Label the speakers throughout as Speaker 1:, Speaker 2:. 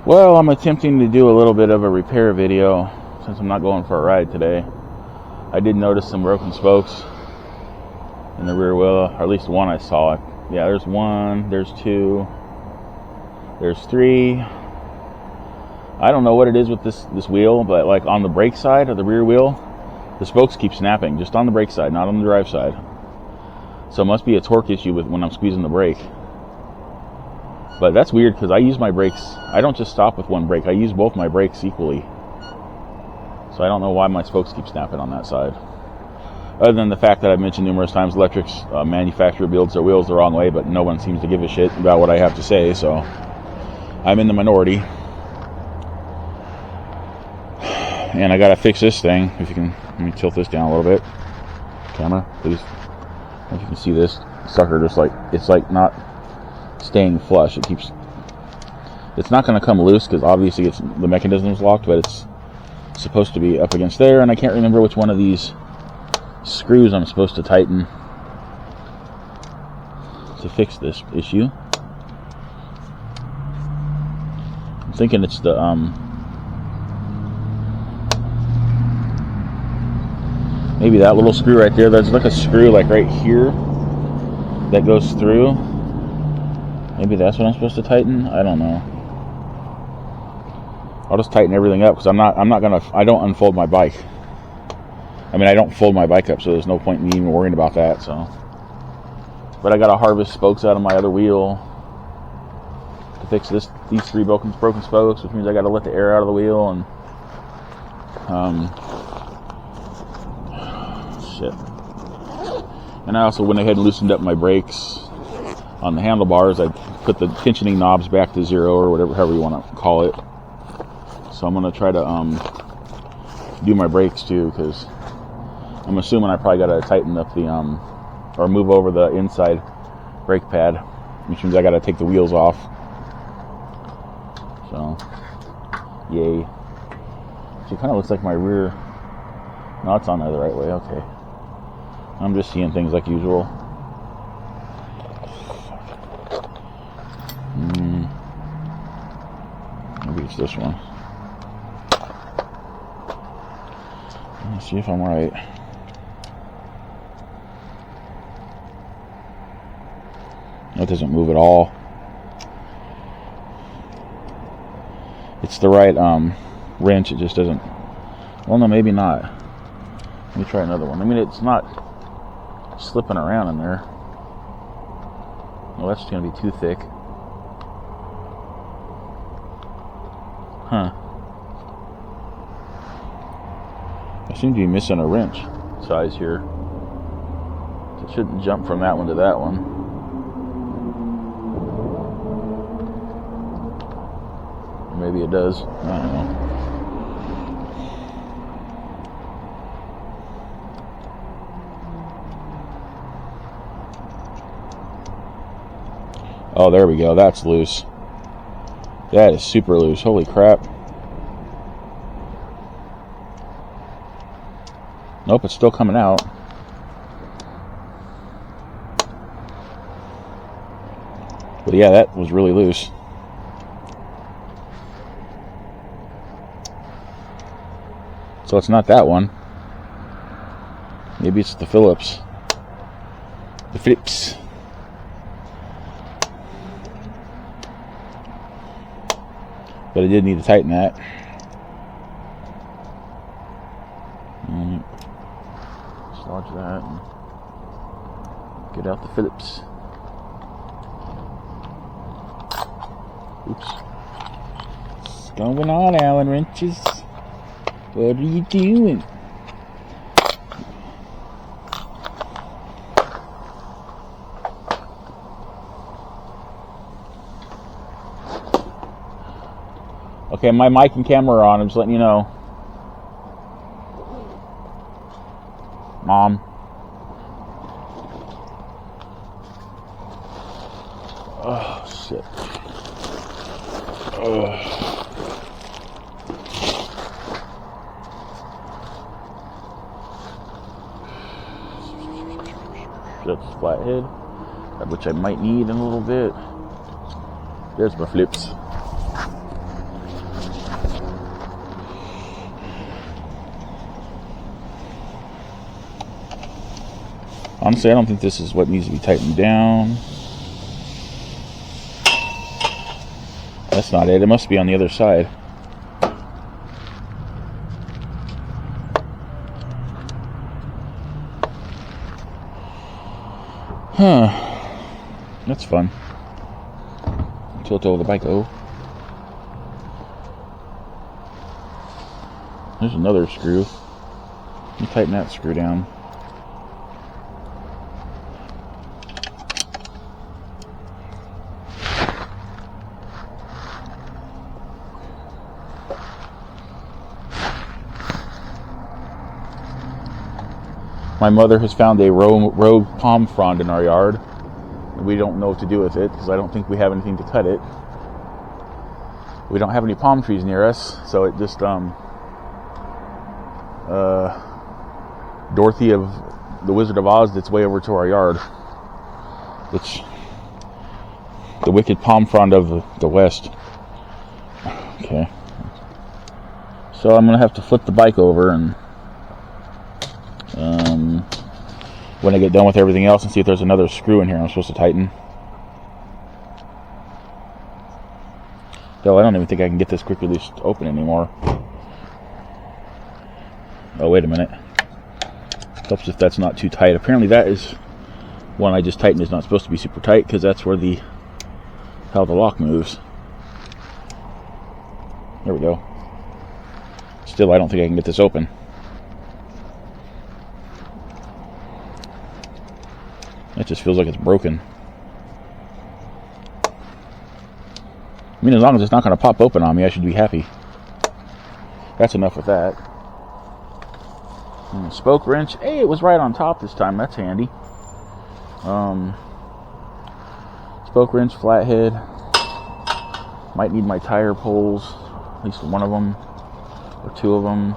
Speaker 1: Well, I'm attempting to do a little bit of a repair video since I'm not going for a ride today. I did notice some broken spokes in the rear wheel, or at least one I saw. Yeah, there's one, there's two, there's three. I don't know what it is with this wheel, but like on the brake side of the rear wheel, the spokes keep snapping, just on the brake side, not on the drive side. So it must be a torque issue with when I'm squeezing the brake. But that's weird because I use my brakes. I don't just stop with one brake. I use both my brakes equally. So I don't know why my spokes keep snapping on that side. Other than the fact that I've mentioned numerous times, electric manufacturer builds their wheels the wrong way, but no one seems to give a shit about what I have to say, so I'm in the minority. And I gotta fix this thing. If you can, let me tilt this down a little bit. Camera, please. If you can see this sucker, just like, it's like not staying flush. It's not going to come loose because obviously the mechanism's locked, but it's supposed to be up against there, and I can't remember which one of these screws I'm supposed to tighten to fix this issue. I'm thinking it's the maybe that little screw right there. There's like a screw like right here that goes through. Maybe that's what I'm supposed to tighten. I don't know. I'll just tighten everything up because I don't unfold my bike. I mean, I don't fold my bike up, so there's no point in me even worrying about that. So, but I gotta harvest spokes out of my other wheel to fix these three broken spokes, which means I gotta let the air out of the wheel and shit. And I also went ahead and loosened up my brakes on the handlebars. I put the tensioning knobs back to zero, or whatever, however you want to call it. So I'm going to try to do my brakes too, because I'm assuming I probably got to tighten up the or move over the inside brake pad, which means I got to take the wheels off. So yay. So it kind of looks like my rear. No, it's on the right way. Okay, I'm just seeing things like usual. Maybe it's this one. Let's see if I'm right. No, it doesn't move at all. It's the right wrench. It just doesn't. Well, no, maybe not. Let me try another one. I mean, it's not slipping around in there. Well, that's going to be too thick. Huh. I seem to be missing a wrench size here. So it shouldn't jump from that one to that one. Maybe it does. I don't know. Oh, there we go. That's loose. That is super loose. Holy crap. Nope, it's still coming out. But yeah, that was really loose. So it's not that one. Maybe it's the Phillips. The Phillips. But I did need to tighten that. Dislodge that and get out the Phillips. Oops. What's going on, Allen wrenches? What are you doing? Okay, my mic and camera are on. I'm just letting you know. Mom. Oh, shit. That's flathead, which I might need in a little bit. There's my flips. Honestly, I don't think this is what needs to be tightened down. That's not it. It must be on the other side. Huh. That's fun. Tilt over the bike. Oh. There's another screw. Let me tighten that screw down. My mother has found a rogue palm frond in our yard. We don't know what to do with it because I don't think we have anything to cut it. We don't have any palm trees near us, so it just Dorothy of the Wizard of Oz its way over to our yard, which the wicked palm frond of the west. Okay, so I'm gonna have to flip the bike over and when I get done with everything else and see if there's another screw in here I'm supposed to tighten. Hell, I don't even think I can get this quick release open anymore. Oh, wait a minute. Helps if that's not too tight. Apparently that is one I just tightened is not supposed to be super tight because that's where how the lock moves. There we go. Still, I don't think I can get this open. It just feels like it's broken. I mean, as long as it's not going to pop open on me, I should be happy. That's enough with that. And the spoke wrench. Hey, it was right on top this time. That's handy. Spoke wrench, flathead. Might need my tire poles. At least one of them. Or two of them.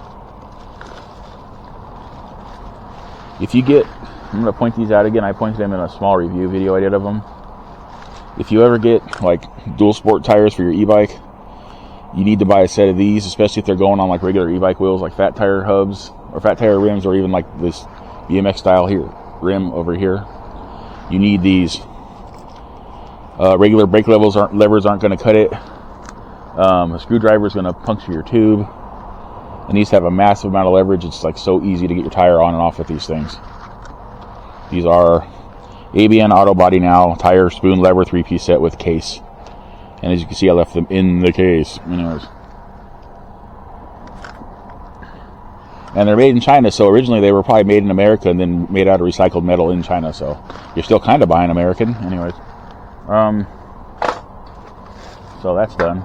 Speaker 1: If you get... I'm going to point these out again. I pointed them in a small review video I did of them. If you ever get like dual sport tires for your e-bike, you need to buy a set of these, especially if they're going on like regular e-bike wheels, like fat tire hubs or fat tire rims, or even like this BMX style here rim over here. You need these. Regular brake levers aren't going to cut it. A screwdriver is going to puncture your tube. And these have a massive amount of leverage. It's like so easy to get your tire on and off with these things. These are ABN Auto Body Now tire spoon lever 3-piece set with case. And as you can see, I left them in the case. Anyways. And they're made in China, so originally they were probably made in America and then made out of recycled metal in China. So you're still kind of buying American. Anyways. So that's done.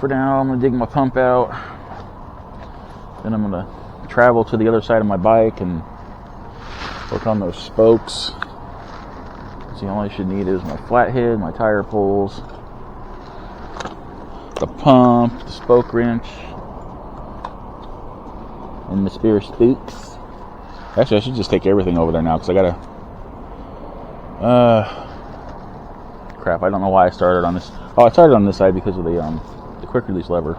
Speaker 1: For now, I'm going to dig my pump out. Then I'm going to travel to the other side of my bike and work on those spokes. So all I should need is my flathead, my tire poles, the pump, the spoke wrench, and the spare spokes. Actually, I should just take everything over there now because I gotta... crap, I don't know why I started on this. Oh, I started on this side because of the quick release lever.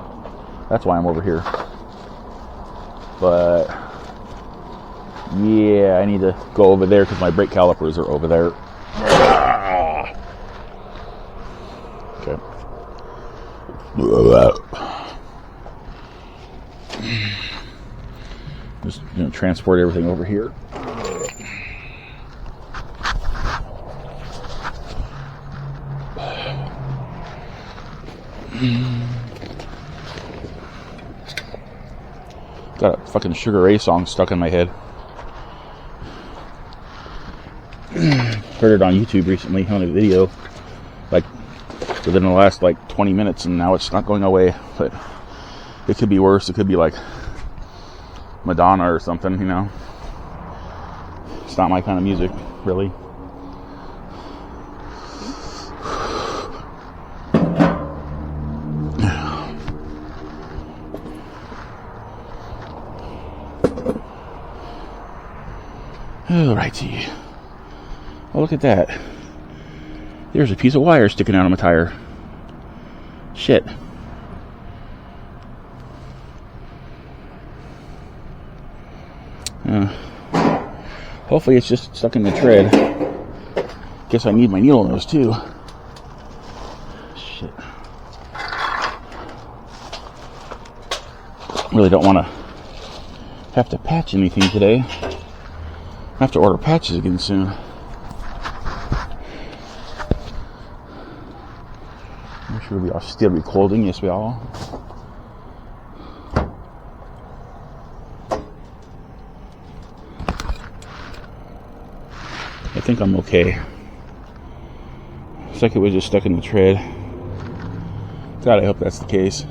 Speaker 1: That's why I'm over here. But... yeah, I need to go over there because my brake calipers are over there. Okay. Just transport everything over here. Got a fucking Sugar Ray song stuck in my head. Heard it on YouTube recently on a video, like within the last like 20 minutes, and now it's not going away. But it could be worse. It could be like Madonna or something, you know. It's not my kind of music, really. Alrighty. Oh, look at that. There's a piece of wire sticking out of my tire. Shit. Hopefully it's just stuck in the tread. Guess I need my needle nose too. Shit. Really don't want to have to patch anything today. I have to order patches again soon. I'm sure we are still recording. Yes, we are. I think I'm okay. Looks like it was just stuck in the tread. God, I hope that's the case.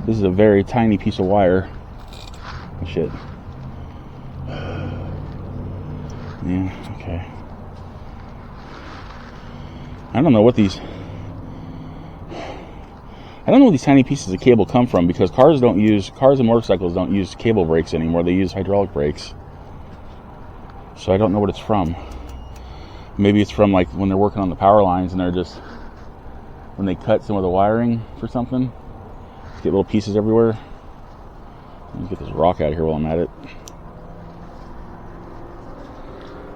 Speaker 1: This is a very tiny piece of wire. Oh, shit. Yeah, okay. I don't know what these... I don't know where these tiny pieces of cable come from, because cars and motorcycles don't use cable brakes anymore. They use hydraulic brakes. So I don't know what it's from. Maybe it's from like when they're working on the power lines and they're just, when they cut some of the wiring for something, get little pieces everywhere. Let me get this rock out of here while I'm at it.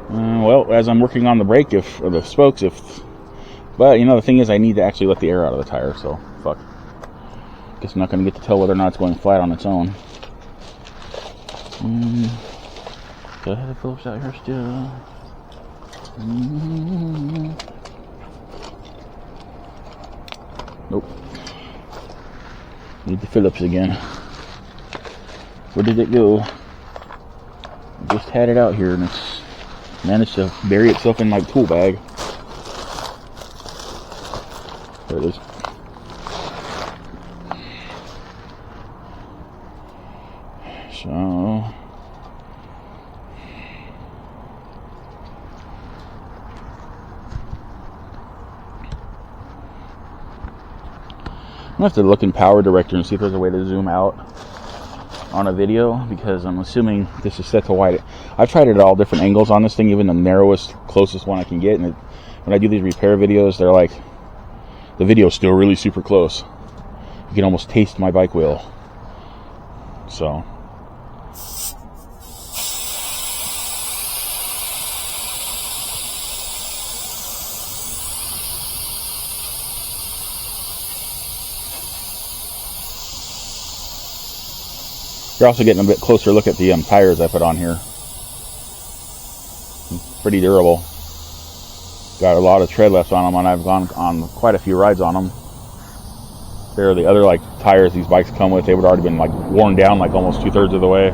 Speaker 1: Well, as I'm working on the brake, or the spokes, but you know, the thing is I need to actually let the air out of the tire, so fuck. Guess I'm not going to get to tell whether or not it's going flat on its own. Got a head of Phillips out here still. Nope. Need the Phillips again. Where did it go? I just had it out here and it's managed to bury itself in my tool bag. There it is. So... I'm going to have to look in Power Director and see if there's a way to zoom out on a video, because I'm assuming this is set to wide. I've tried it at all different angles on this thing, even the narrowest, closest one I can get, and when I do these repair videos, they're like, the video's still really super close. You can almost taste my bike wheel. So... You're also getting a bit closer look at the tires I put on here. Pretty durable. Got a lot of tread left on them, and I've gone on quite a few rides on them. They're the other like tires these bikes come with. They would already been like worn down like almost 2/3 of the way.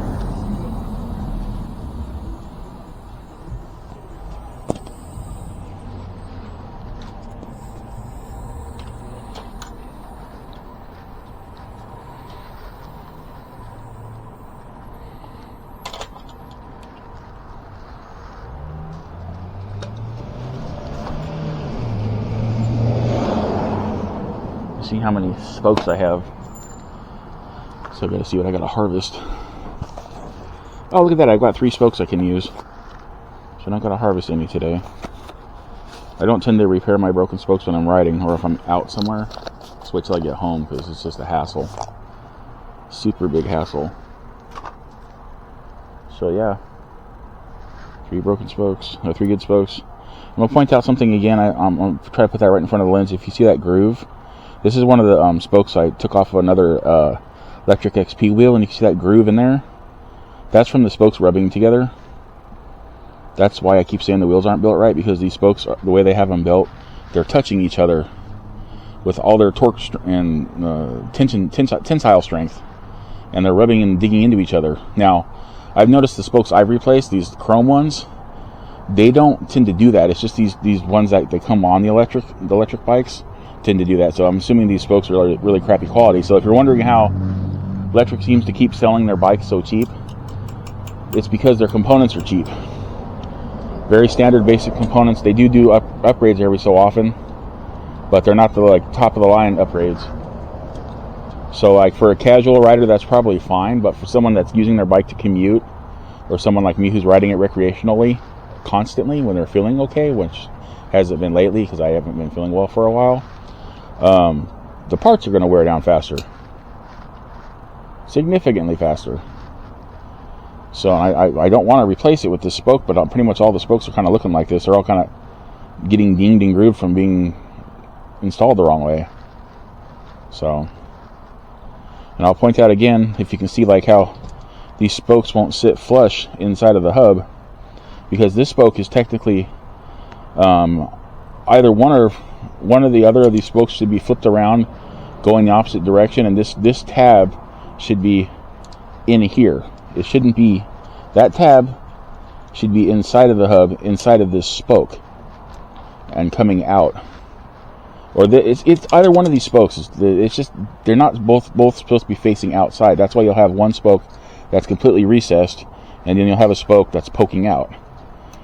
Speaker 1: See how many spokes I have. So I gotta see what I gotta harvest. Oh, look at that, I've got 3 spokes I can use. So I'm not gonna harvest any today. I don't tend to repair my broken spokes when I'm riding or if I'm out somewhere. Just wait till I get home, because it's just a hassle. Super big hassle. So yeah. 3 broken spokes, or 3 good spokes. I'm gonna point out something again. I'm gonna try to put that right in front of the lens. If you see that groove, this is one of the spokes I took off of another electric XP wheel, and you can see that groove in there. That's from the spokes rubbing together. That's why I keep saying the wheels aren't built right, because these spokes, the way they have them built, they're touching each other with all their torque and tensile strength, and they're rubbing and digging into each other. Now, I've noticed the spokes I've replaced, these chrome ones, they don't tend to do that. It's just these ones that they come on the electric bikes tend to do that. So I'm assuming these spokes are really crappy quality. So if you're wondering how electric seems to keep selling their bikes so cheap, it's because their components are cheap. Very standard basic components. They do upgrades every so often, but they're not the like top of the line upgrades. So like for a casual rider, that's probably fine, but for someone that's using their bike to commute, or someone like me who's riding it recreationally constantly when they're feeling okay, which hasn't been lately because I haven't been feeling well for a while, the parts are going to wear down faster. Significantly faster. So I don't want to replace it with this spoke, but pretty much all the spokes are kind of looking like this. They're all kind of getting dinged and grooved from being installed the wrong way. So, and I'll point out again, if you can see like how these spokes won't sit flush inside of the hub, because this spoke is technically either one or the other of these spokes should be flipped around going the opposite direction, and this tab should be in here. It shouldn't be, that tab should be inside of the hub, inside of this spoke, and coming out. Or it's either one of these spokes. It's just, they're not both supposed to be facing outside. That's why you'll have one spoke that's completely recessed, and then you'll have a spoke that's poking out,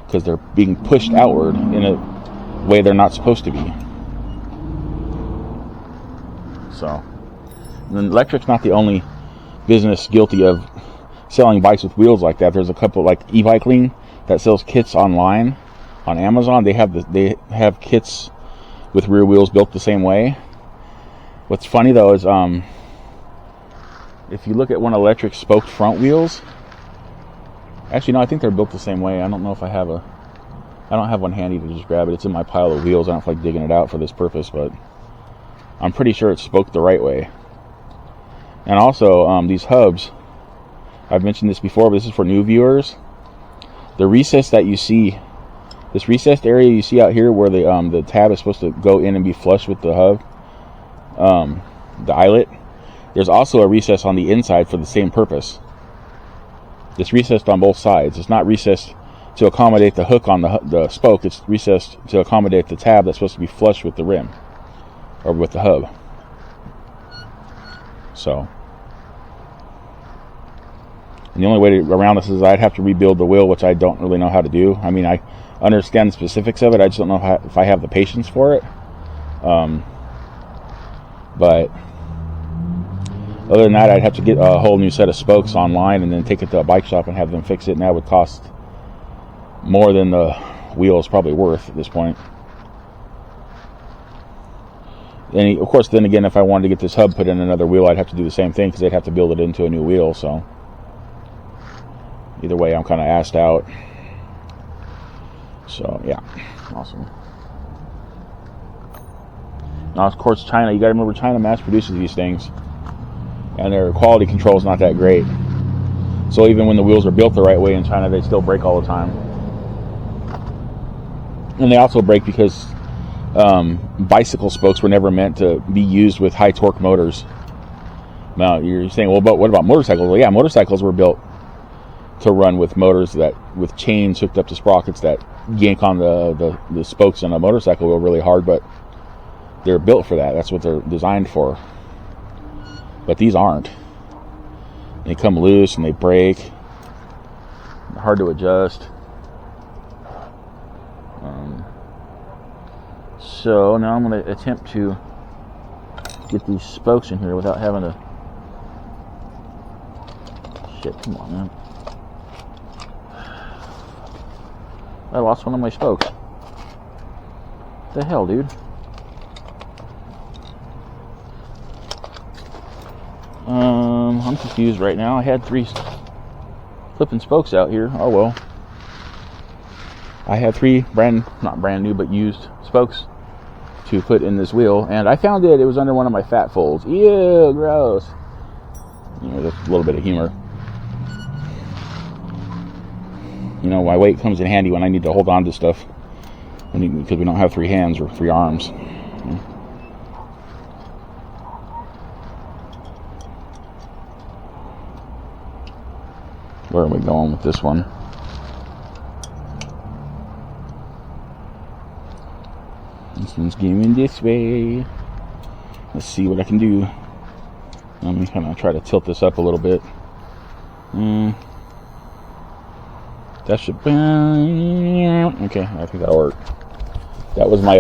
Speaker 1: because they're being pushed outward in a way they're not supposed to be. So, and then electric's not the only business guilty of selling bikes with wheels like that. There's a couple, like Ebike that sells kits online on Amazon. They have kits with rear wheels built the same way. What's funny though is if you look at one electric spoked front wheels, actually no, I think they're built the same way. I don't know if I don't have one handy to just grab it. It's in my pile of wheels. I don't feel like digging it out for this purpose, but I'm pretty sure it's spoked the right way. And also these hubs, I've mentioned this before, but this is for new viewers. The recess that you see, this recessed area you see out here where the tab is supposed to go in and be flush with the hub, the eyelet, there's also a recess on the inside for the same purpose. It's recessed on both sides. It's not recessed to accommodate the hook on the spoke. It's recessed to accommodate the tab that's supposed to be flush with the rim, or with the hub. So, and the only way around this is I'd have to rebuild the wheel, which I don't really know how to do. I mean, I understand the specifics of it. I just don't know if I have the patience for it. But other than that, I'd have to get a whole new set of spokes online and then take it to a bike shop and have them fix it, and that would cost more than the wheel is probably worth at this point. And of course, then again, if I wanted to get this hub put in another wheel, I'd have to do the same thing, because they'd have to build it into a new wheel. So either way, I'm kind of assed out. So yeah, awesome. Now, of course, China, you got to remember, China mass produces these things, and their quality control is not that great. So even when the wheels are built the right way in China, they still break all the time. And they also break because bicycle spokes were never meant to be used with high torque motors. Now you're saying, well, but what about motorcycles? Well, yeah, motorcycles were built to run with motors with chains hooked up to sprockets that yank on the spokes on a motorcycle wheel really hard, but they're built for that. That's what they're designed for. But these aren't. They come loose and they break. They're hard to adjust. So now I'm going to attempt to get these spokes in here without having to... Shit, come on, man. I lost one of my spokes. What the hell, dude? I'm confused right now. I had 3 flipping spokes out here. Oh well. I had 3 not brand new, but used spokes to put in this wheel, and I found it was under one of my fat folds. Ew, gross. You know, just a little bit of humor. You know, my weight comes in handy when I need to hold on to stuff, because we don't have 3 hands or 3 arms. Where are we going with this one? This one's going this way. Let's see what I can do. Let me kind of try to tilt this up a little bit. That should... Okay, I think that'll work. That was my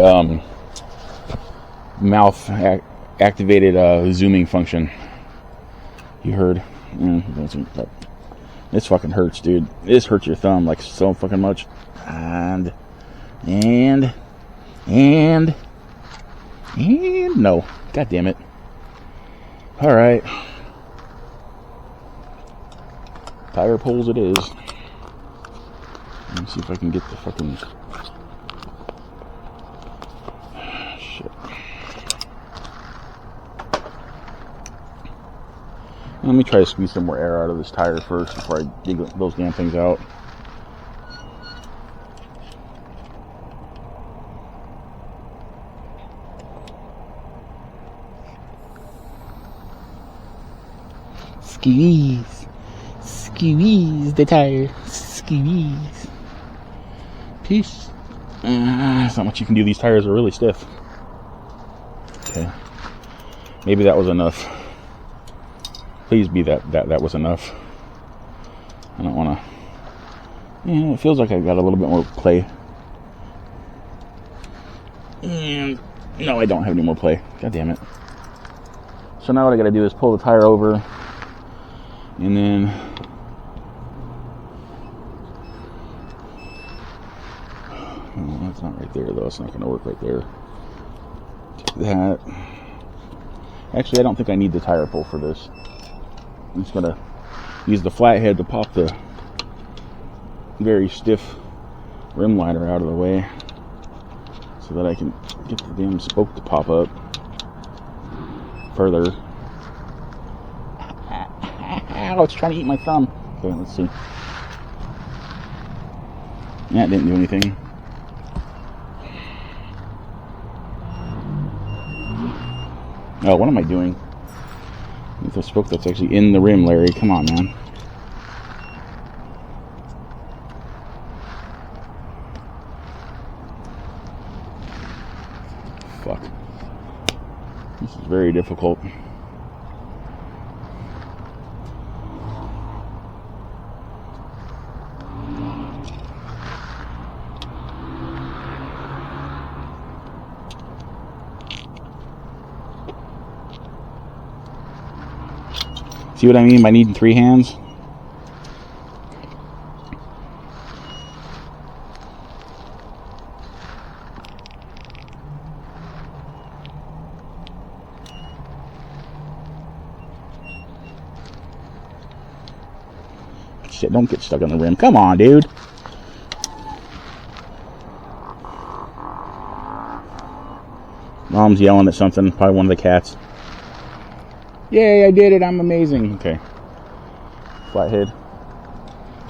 Speaker 1: mouth activated zooming function. You heard? This fucking hurts, dude. This hurts your thumb like so fucking much. And no. God damn it. Alright. Tire pulls it is. Let me see if I can get the fucking... Shit. Let me try to squeeze some more air out of this tire first before I dig those damn things out. Squeeze. Squeeze the tire. Squeeze. Peace. There's not much you can do. These tires are really stiff. Okay. Maybe that was enough. Please be that was enough. I don't want to... Yeah, it feels like I got a little bit more play. And no, I don't have any more play. God damn it. So now what I got to do is pull the tire over. And then... Oh, that's not right there, though. It's not going to work right there. Do that. Actually, I don't think I need the tire pull for this. I'm just going to use the flathead to pop the very stiff rim liner out of the way so that I can get the damn spoke to pop up further. Ow, it's trying to eat my thumb. Okay, let's see. That didn't do anything. Oh, what am I doing? With the spoke that's actually in the rim, Larry. Come on, man. Fuck. This is very difficult. See what I mean by needing 3 hands? Shit, don't get stuck on the rim. Come on, dude. Mom's yelling at something. Probably one of the cats. Yay, I did it. I'm amazing. Okay. Flathead.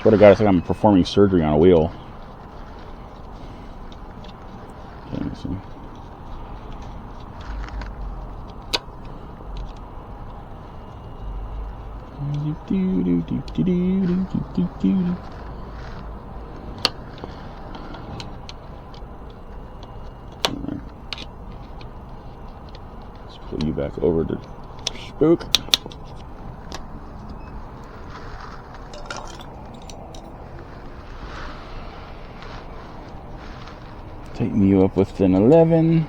Speaker 1: Swear to God, it's like I'm performing surgery on a wheel. Okay, let me see. Let's pull you back over to spook. Tighten you up with an 11.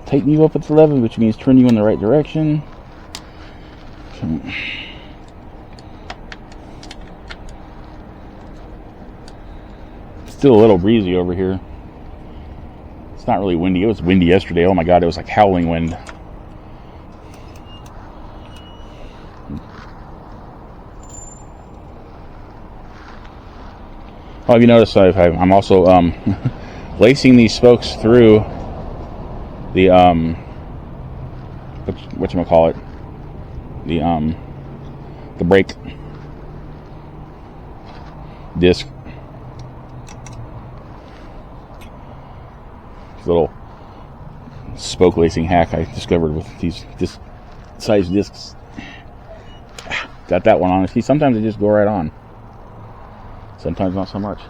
Speaker 1: Tighten you up with 11, which means turn you in the right direction. Okay. Still a little breezy over here. It's not really windy. It was windy yesterday. Oh my God, it was like howling wind. Oh, have you noticed I'm also lacing these spokes through the whatchamacallit, the brake disc. This little spoke lacing hack I discovered with this size discs. Got that one on. See, sometimes they just go right on. Sometimes not so much.